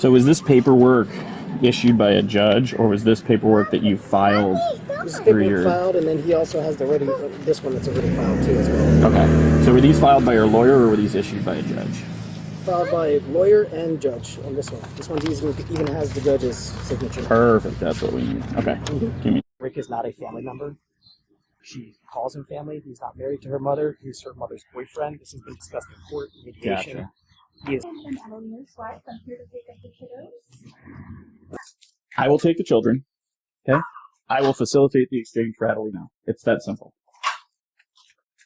So was this paperwork issued by a judge, or was this paperwork that you filed This is through paperwork your... filed, and then he also has this one that's already filed too as well. Okay. So were these filed by your lawyer, or were these issued by a judge? Filed by lawyer and judge on this one. This one even has the judge's signature. Perfect. That's what we need. Okay. Give me... Rick is not a family member. She calls him family. He's not married to her mother. He's her mother's boyfriend. This has been discussed in court, mediation. Gotcha. He is. And Adelino's wife, I'm here to take up the kiddos. I will take the children. Okay. I will facilitate the exchange for Adelino. It's that simple.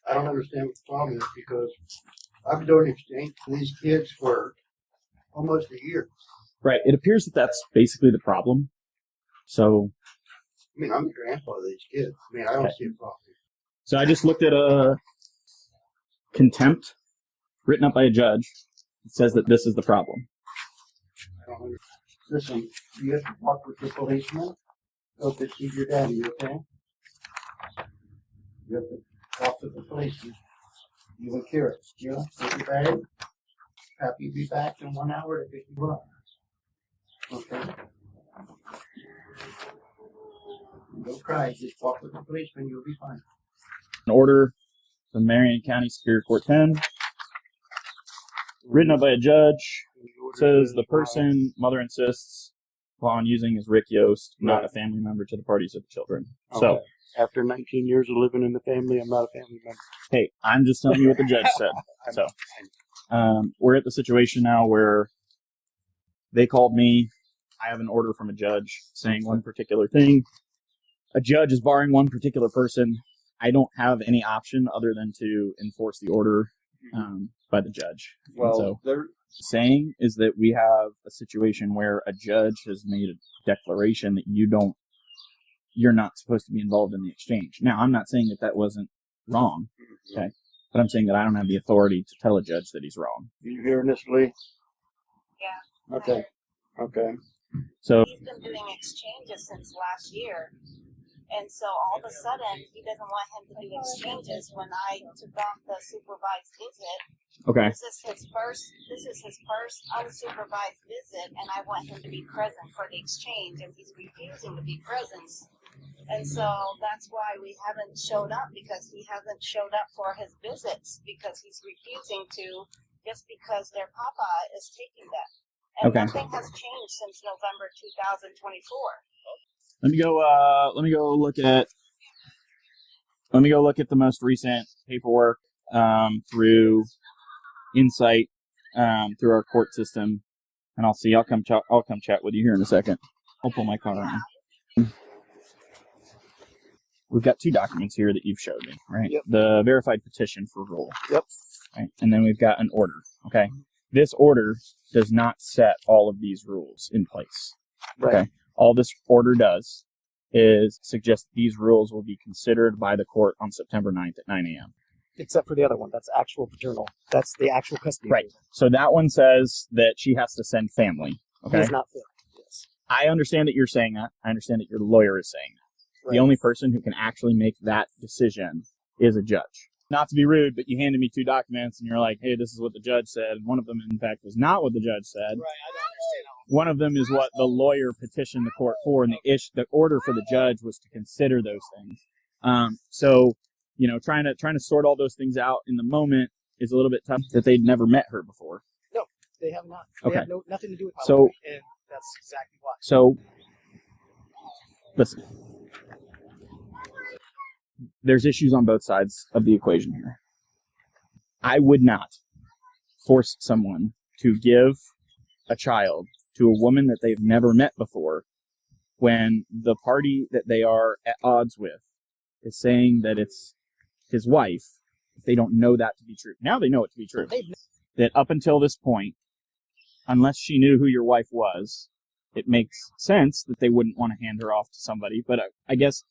I don't understand what the problem is because I've been doing exchange for these kids for almost a year. Right. It appears that that's basically the problem. So... I mean, I'm the grandfather of these kids. I mean, I don't see a problem. So I just looked at a contempt written up by a judge. It says that this is the problem. I don't understand. Listen, you have to talk with the policeman. Go to see your daddy, okay? You have to talk with the policeman. You and Kira, Kira, take your bag. Happy to be back in 1 hour to pick you up. Okay? Don't cry. Just talk with the policeman. You'll be fine. An order from Marion County Superior Court 10, written up by a judge, says the person mother insists upon using is Rick Yost, not a family member to the parties of the children. Okay. So, After 19 years of living in the family, I'm not a family member. hey, I'm just telling you what the judge said. So, we're at the situation now where they called me. I have an order from a judge saying one particular thing. A judge is barring one particular person. I don't have any option other than to enforce the order by the judge. Well, so saying is that we have a situation where a judge has made a declaration that you're not supposed to be involved in the exchange. Now, I'm not saying that that wasn't wrong, okay? But I'm saying that I don't have the authority to tell a judge that he's wrong. You hearing this, Lee? Yeah. Okay. Okay. So He's been doing exchanges since last year. And so all of a sudden, he doesn't want him to do exchanges. When I took off the supervised visit, okay. this is his first unsupervised visit, and I want him to be present for the exchange, and he's refusing to be present. And so that's why we haven't showed up, because he hasn't showed up for his visits, because he's refusing to, just because their papa is taking them. And Okay. nothing has changed since November 2024. Let me go look at the most recent paperwork through Insight through our court system, and I'll see. I'll come chat with you here in a second. I'll pull my car on. We've got two documents here that you've showed me, right? Yep. The verified petition for rule. Yep. Right? And then we've got an order. Okay. This order does not set all of these rules in place. Right. Okay. All this order does is suggest these rules will be considered by the court on September 9th at 9 a.m. Except for the other one. That's actual paternal. That's the actual custody. Right. So that one says that she has to send family. Okay. He's not family. Yes. I understand that you're saying that. I understand that your lawyer is saying that. Right. The only person who can actually make that decision is a judge. Not to be rude, but you handed me two documents and you're like, hey, this is what the judge said. And one of them, in fact, was not what the judge said. Right. I don't understand. One of them is what the lawyer petitioned the court for, and the order for the judge was to consider those things. So, you know, trying to sort all those things out in the moment is a little bit tough. That they'd never met her before. No, they have not. They Okay. have nothing to do with my So- life, and that's exactly why. So, listen, there's issues on both sides of the equation here. I would not force someone to give a child to a woman that they've never met before when the party that they are at odds with is saying that it's his wife, if they don't know that to be true. Now they know it to be true. That up until this point, unless she knew who your wife was, it makes sense that they wouldn't want to hand her off to somebody. But I guess